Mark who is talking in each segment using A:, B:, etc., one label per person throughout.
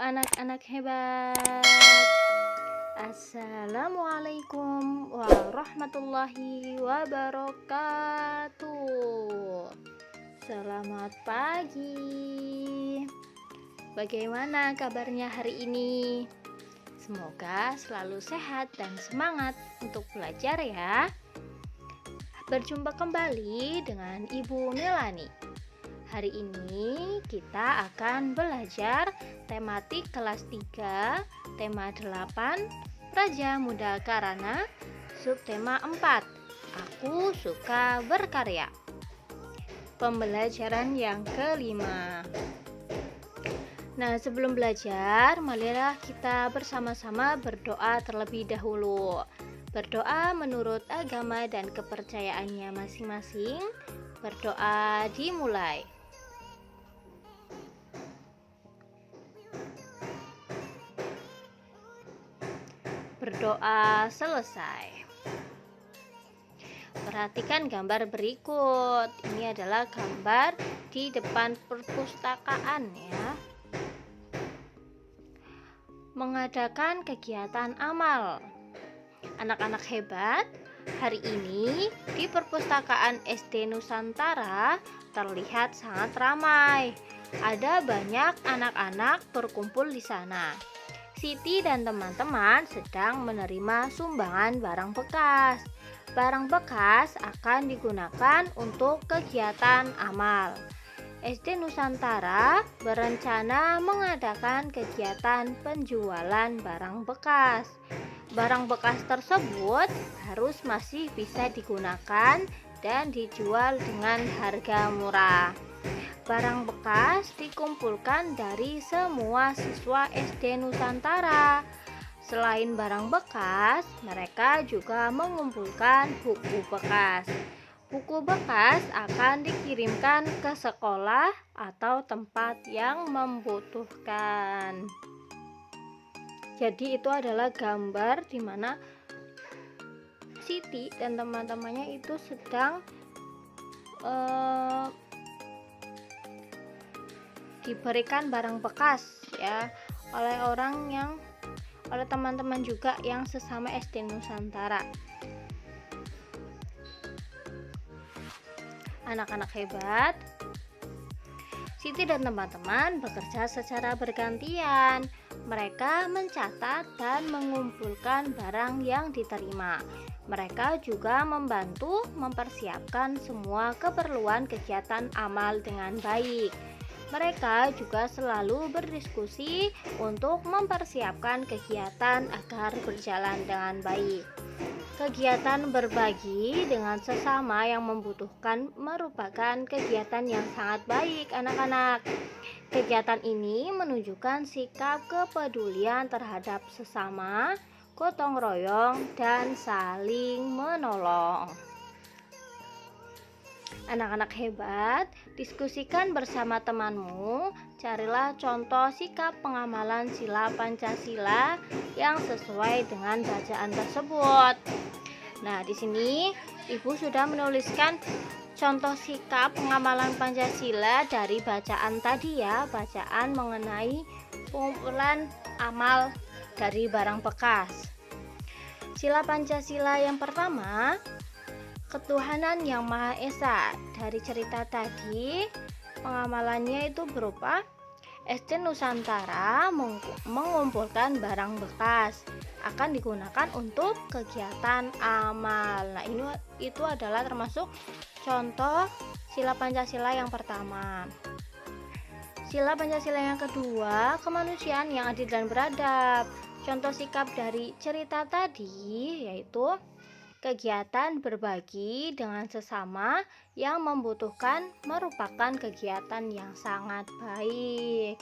A: anak-anak hebat. Assalamualaikum warahmatullahi wabarakatuh. Selamat pagi. Bagaimana kabarnya hari ini? Semoga selalu sehat dan semangat untuk belajar ya. Berjumpa kembali dengan Ibu Melani. Hari ini kita akan belajar tematik kelas 3, tema 8, Praja Muda Karana, subtema 4, Aku Suka Berkarya. Pembelajaran yang kelima. Nah, sebelum belajar, marilah kita bersama-sama berdoa terlebih dahulu. Berdoa menurut agama dan kepercayaannya masing-masing. Berdoa dimulai. Berdoa selesai. Perhatikan gambar berikut. Ini adalah gambar di depan perpustakaan ya. Mengadakan kegiatan amal. Anak-anak hebat, hari ini di perpustakaan SD Nusantara terlihat sangat ramai. Ada banyak anak-anak berkumpul di sana. Siti dan teman-teman sedang menerima sumbangan barang bekas. Barang bekas akan digunakan untuk kegiatan amal. SD Nusantara berencana mengadakan kegiatan penjualan barang bekas. Barang bekas tersebut harus masih bisa digunakan dan dijual dengan harga murah. Barang bekas dikumpulkan dari semua siswa SD Nusantara. Selain barang bekas, mereka juga mengumpulkan buku bekas. Buku bekas akan dikirimkan ke sekolah atau tempat yang membutuhkan. Jadi itu adalah gambar di mana Siti dan teman-temannya itu sedang diberikan barang bekas ya oleh teman-teman juga yang sesama SD Nusantara. Anak-anak hebat, Siti dan teman-teman bekerja secara bergantian. Mereka mencatat dan mengumpulkan barang yang diterima. Mereka juga membantu mempersiapkan semua keperluan kegiatan amal dengan baik. Mereka juga selalu berdiskusi untuk mempersiapkan kegiatan agar berjalan dengan baik. Kegiatan berbagi dengan sesama yang membutuhkan merupakan kegiatan yang sangat baik, anak-anak. Kegiatan ini menunjukkan sikap kepedulian terhadap sesama, gotong royong, dan saling menolong. Anak-anak hebat, diskusikan bersama temanmu. Carilah contoh sikap pengamalan sila Pancasila yang sesuai dengan bacaan tersebut. Nah, di sini Ibu sudah menuliskan contoh sikap pengamalan Pancasila dari bacaan tadi ya, bacaan mengenai pengumpulan amal dari barang bekas. Sila Pancasila yang pertama, ketuhanan yang Maha Esa. Dari cerita tadi, pengamalannya itu berupa SD Nusantara mengumpulkan barang bekas akan digunakan untuk kegiatan amal. Nah, itu adalah termasuk contoh sila Pancasila yang pertama. Sila Pancasila yang kedua, kemanusiaan yang adil dan beradab. Contoh sikap dari cerita tadi yaitu kegiatan berbagi dengan sesama yang membutuhkan merupakan kegiatan yang sangat baik.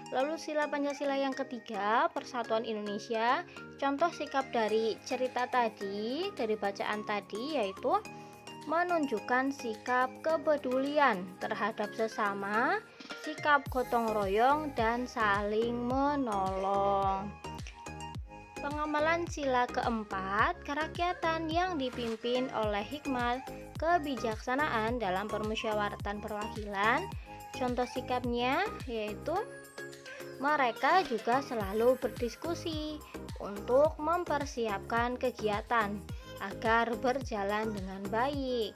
A: Lalu sila Pancasila yang ketiga, persatuan Indonesia. Contoh sikap dari cerita tadi, dari bacaan tadi yaitu menunjukkan sikap kepedulian terhadap sesama, sikap gotong royong, dan saling menolong. Pengamalan sila keempat, kerakyatan yang dipimpin oleh hikmat kebijaksanaan dalam permusyawaratan perwakilan. Contoh sikapnya yaitu Mereka juga selalu berdiskusi untuk mempersiapkan kegiatan agar berjalan dengan baik.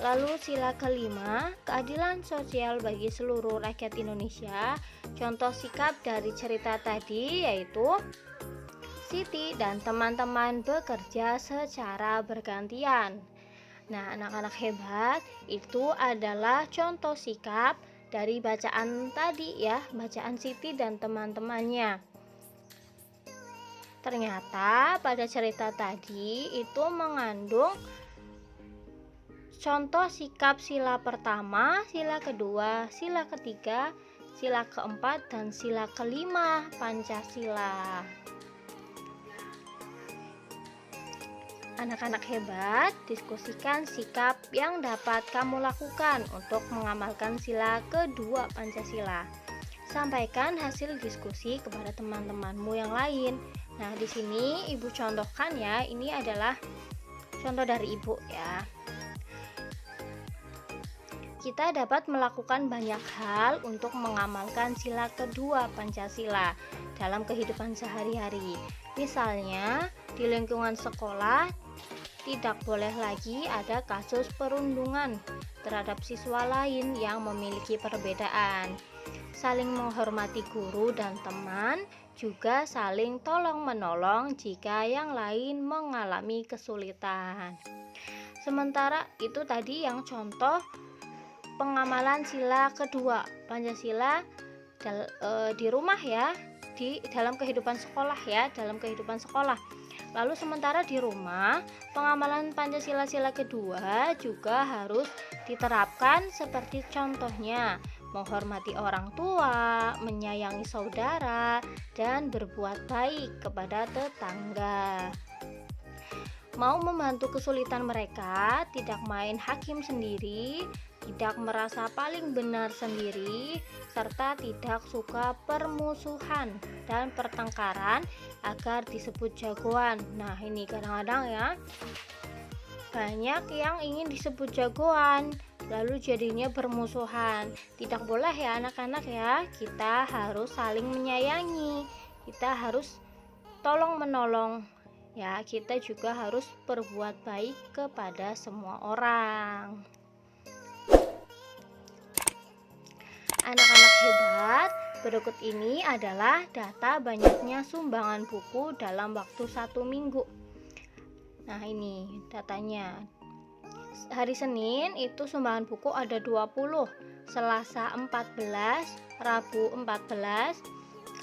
A: Lalu sila kelima, keadilan sosial bagi seluruh rakyat Indonesia. Contoh sikap dari cerita tadi yaitu Siti dan teman-teman bekerja secara bergantian. Nah, anak-anak hebat, itu adalah contoh sikap dari bacaan tadi ya, bacaan Siti dan teman-temannya. Ternyata pada cerita tadi itu mengandung contoh sikap sila pertama, sila kedua, sila ketiga, sila keempat, dan sila kelima Pancasila. Anak-anak hebat, diskusikan sikap yang dapat kamu lakukan untuk mengamalkan sila kedua Pancasila. Sampaikan hasil diskusi kepada teman-temanmu yang lain. Nah, di sini Ibu contohkan ya, ini adalah contoh dari Ibu ya. Kita dapat melakukan banyak hal untuk mengamalkan sila kedua Pancasila dalam kehidupan sehari-hari. Misalnya, di lingkungan sekolah tidak boleh lagi ada kasus perundungan terhadap siswa lain yang memiliki perbedaan. Saling menghormati guru dan teman, juga saling tolong-menolong jika yang lain mengalami kesulitan. Sementara itu tadi yang contoh pengamalan sila kedua Pancasila di rumah ya, di dalam kehidupan sekolah ya, dalam kehidupan sekolah. Lalu sementara di rumah, pengamalan Pancasila sila kedua juga harus diterapkan seperti contohnya menghormati orang tua, menyayangi saudara, dan berbuat baik kepada tetangga. Mau membantu kesulitan mereka, tidak main hakim sendiri, tidak merasa paling benar sendiri, serta tidak suka permusuhan dan pertengkaran agar disebut jagoan. Nah, ini kadang-kadang ya, banyak yang ingin disebut jagoan, lalu jadinya bermusuhan. Tidak boleh ya anak-anak ya, kita harus saling menyayangi, kita harus tolong-menolong. Ya, kita juga harus berbuat baik kepada semua orang. Anak-anak hebat, berikut ini adalah data banyaknya sumbangan buku dalam waktu 1 minggu. Nah, ini datanya. Hari Senin itu sumbangan buku ada 20, Selasa 14, Rabu 14,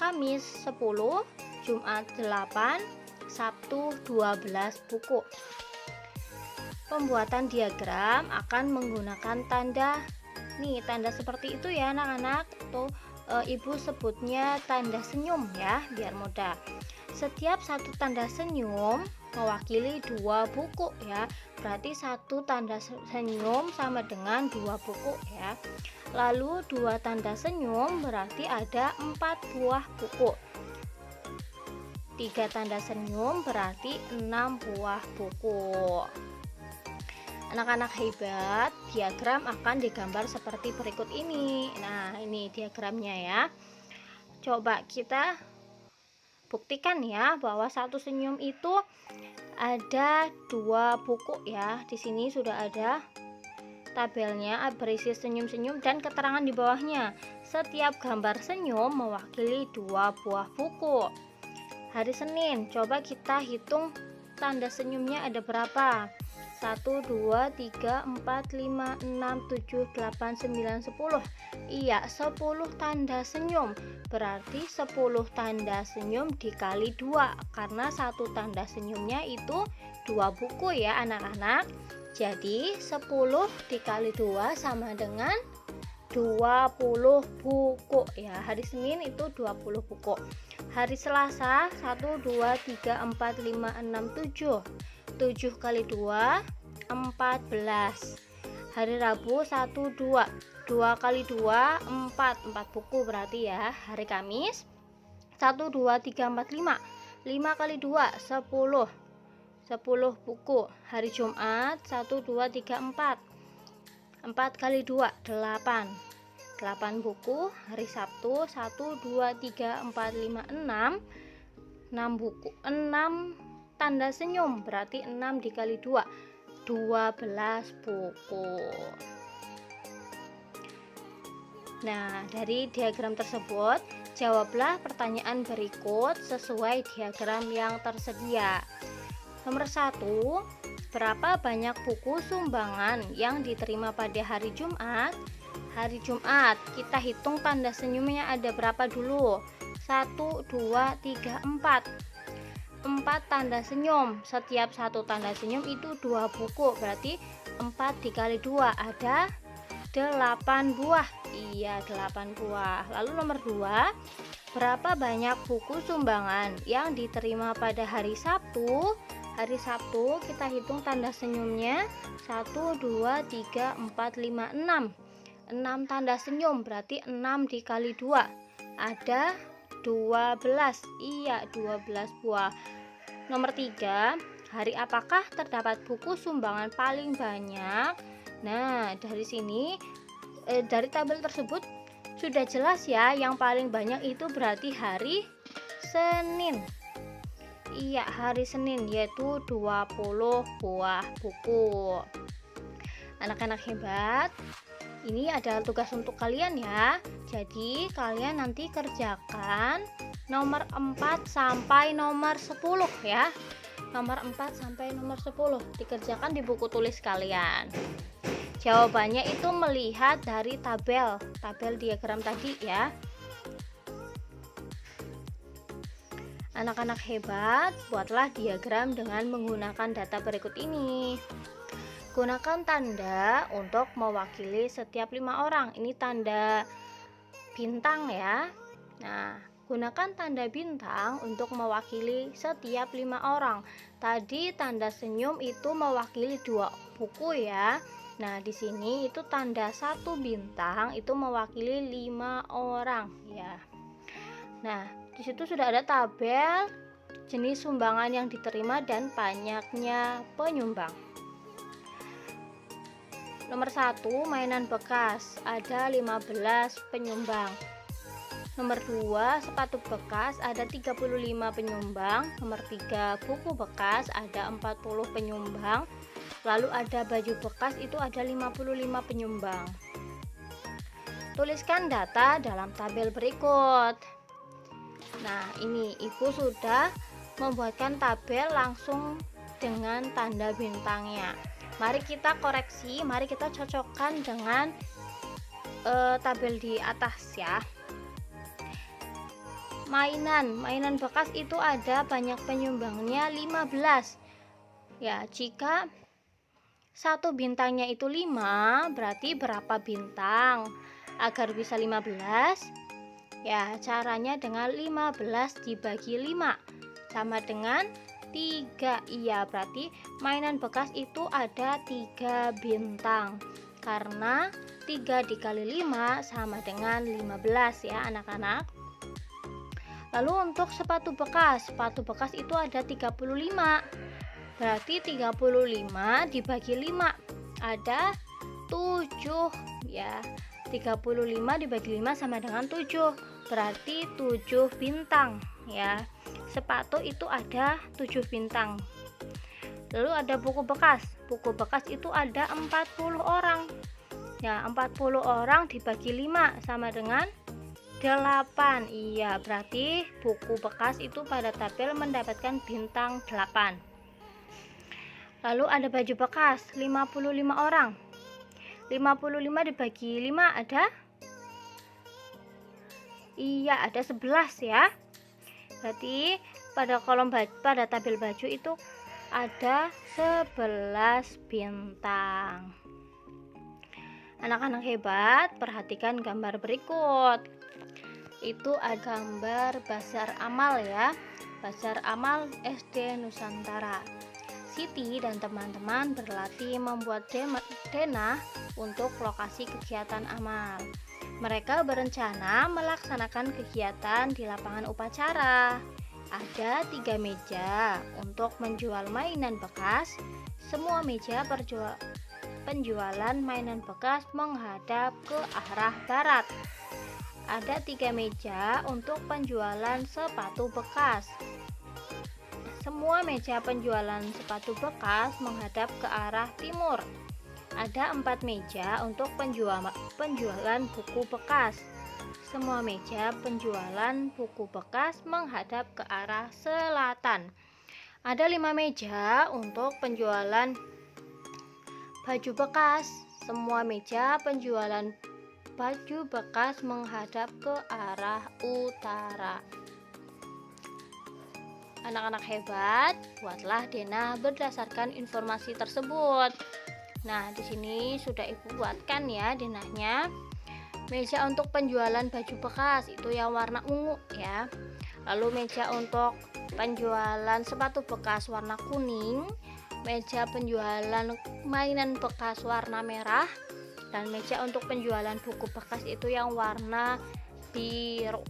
A: Kamis 10, Jumat 8, Sabtu 12 buku. Pembuatan diagram akan menggunakan tanda seperti itu ya anak-anak. Tuh Ibu sebutnya tanda senyum ya, biar mudah. Setiap satu tanda senyum mewakili 2 buku ya. Berarti satu tanda senyum sama dengan 2 buku ya. Lalu 2 tanda senyum berarti ada 4 buah buku. 3 tanda senyum berarti 6 buah buku. Anak-anak hebat, diagram akan digambar seperti berikut ini. Nah, ini diagramnya ya. Coba kita buktikan ya bahwa satu senyum itu ada 2 buku ya. Di sini sudah ada tabelnya berisi senyum-senyum dan keterangan di bawahnya. Setiap gambar senyum mewakili 2 buah buku. Hari Senin, coba kita hitung tanda senyumnya ada berapa? 1, 2, 3, 4, 5, 6, 7, 8, 9, 10. Iya, 10 tanda senyum. Berarti 10 tanda senyum dikali 2, karena satu tanda senyumnya itu 2 buku ya anak-anak. Jadi 10 dikali 2 sama dengan 20 buku ya. Hari Senin itu 20 buku. Hari Selasa 1, 2, 3, 4, 5, 6, 7. 7 kali 2 14. Hari Rabu 1, 2. 2 kali 2 4 buku berarti ya. Hari Kamis 1, 2, 3, 4, 5. 5 kali 2 10. 10 buku. Hari Jumat 1, 2, 3, 4. 4 kali 2 8. 8 buku. Hari Sabtu 1, 2, 3, 4, 5, 6 buku, 6 tanda senyum, berarti 6 dikali 2, 12 buku. Nah, dari diagram tersebut, jawablah pertanyaan berikut sesuai diagram yang tersedia. Nomor 1, berapa banyak buku sumbangan yang diterima pada hari Jumat? Hari Jumat, kita hitung tanda senyumnya ada berapa dulu? 1, 2, 3, 4. 4 tanda senyum. Setiap satu tanda senyum itu 2 buku, berarti 4 dikali 2 ada 8 buah. Iya, 8 buah. Lalu nomor 2, berapa banyak buku sumbangan yang diterima pada hari Sabtu? Hari Sabtu kita hitung tanda senyumnya 1, 2, 3, 4, 5, 6. 6 tanda senyum, berarti 6 dikali 2 ada 12. Iya, 12 buah. Nomor 3, hari apakah terdapat buku sumbangan paling banyak? Nah, dari sini dari tabel tersebut sudah jelas ya, yang paling banyak itu berarti hari Senin. Iya, hari Senin, yaitu 20 buah buku. Anak-anak hebat, ini adalah tugas untuk kalian ya. Jadi kalian nanti kerjakan nomor 4 sampai nomor 10 ya. Nomor 4 sampai nomor 10 dikerjakan di buku tulis kalian. Jawabannya itu melihat dari tabel diagram tadi ya. Anak-anak hebat, buatlah diagram dengan menggunakan data berikut ini. Gunakan tanda untuk mewakili setiap 5 orang. Ini tanda bintang ya. Nah, gunakan tanda bintang untuk mewakili setiap 5 orang. Tadi tanda senyum itu mewakili 2 buku ya. Nah, di sini itu tanda 1 bintang itu mewakili 5 orang ya. Nah, di situ sudah ada tabel jenis sumbangan yang diterima dan banyaknya penyumbang. Nomor 1, mainan bekas, ada 15 penyumbang. Nomor 2, sepatu bekas, ada 35 penyumbang. Nomor 3, buku bekas, ada 40 penyumbang. Lalu ada baju bekas, itu ada 55 penyumbang. Tuliskan data dalam tabel berikut. Nah, ini ibu sudah membuatkan tabel langsung dengan tanda bintangnya. Mari kita koreksi, mari kita cocokkan dengan tabel di atas ya. Mainan bekas itu ada banyak penyumbangnya 15. Ya, jika satu bintangnya itu 5, berarti berapa bintang? Agar bisa 15, ya caranya dengan 15 dibagi 5 sama dengan 3. Iya, berarti mainan bekas itu ada 3 bintang. Karena 3 dikali 5 sama dengan 15 ya anak-anak. Lalu untuk sepatu bekas itu ada 35. Berarti 35 dibagi 5 ada 7 ya. 35 dibagi 5 sama dengan 7. Berarti 7 bintang ya. Sepatu itu ada 7 bintang. Lalu ada buku bekas. Buku bekas itu ada 40 orang. Ya, 40 orang dibagi 5 sama dengan 8. Iya, berarti buku bekas itu pada tabel mendapatkan bintang 8. Lalu ada baju bekas, 55 orang. 55 dibagi 5 ada? Iya, ada 11 ya. Berarti pada pada tabel baju itu ada 11 bintang. Anak-anak hebat, perhatikan gambar berikut. Itu ada gambar bazar amal ya. Bazar amal SD Nusantara. Siti dan teman-teman berlatih membuat denah untuk lokasi kegiatan amal. Mereka berencana melaksanakan kegiatan di lapangan upacara. Ada 3 meja untuk menjual mainan bekas. Semua meja penjualan mainan bekas menghadap ke arah barat. Ada 3 meja untuk penjualan sepatu bekas. Semua meja penjualan sepatu bekas menghadap ke arah timur. Ada 4 meja untuk penjualan buku bekas. Semua meja penjualan buku bekas menghadap ke arah selatan. Ada 5 meja untuk penjualan baju bekas. Semua meja penjualan baju bekas menghadap ke arah utara. Anak-anak hebat, buatlah denah berdasarkan informasi tersebut. Nah, di sini sudah Ibu buatkan ya denahnya. Meja untuk penjualan baju bekas itu yang warna ungu ya. Lalu meja untuk penjualan sepatu bekas warna kuning, meja penjualan mainan bekas warna merah, dan meja untuk penjualan buku bekas itu yang warna biru.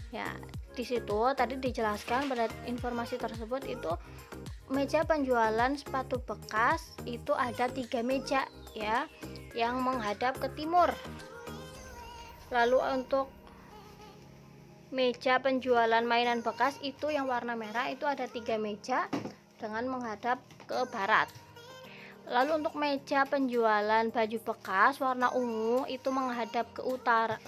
A: Ya, di situ tadi dijelaskan pada informasi tersebut itu meja penjualan sepatu bekas itu ada 3 meja ya, yang menghadap ke timur. Lalu untuk meja penjualan mainan bekas itu yang warna merah itu ada 3 meja dengan menghadap ke barat. Lalu untuk meja penjualan baju bekas warna ungu itu menghadap ke utara,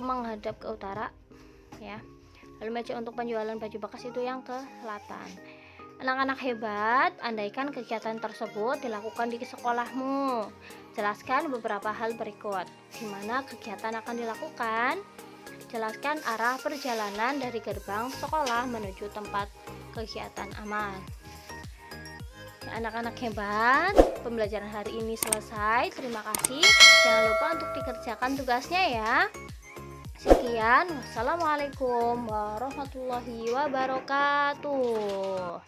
A: menghadap ke utara ya. Lalu meja untuk penjualan baju bekas itu yang ke selatan. Anak-anak hebat, andaikan kegiatan tersebut dilakukan di sekolahmu. Jelaskan beberapa hal berikut. Di mana kegiatan akan dilakukan? Jelaskan arah perjalanan dari gerbang sekolah menuju tempat kegiatan amal. Anak-anak hebat, pembelajaran hari ini selesai. Terima kasih. Jangan lupa untuk dikerjakan tugasnya ya. Sekian, wassalamualaikum warahmatullahi wabarakatuh.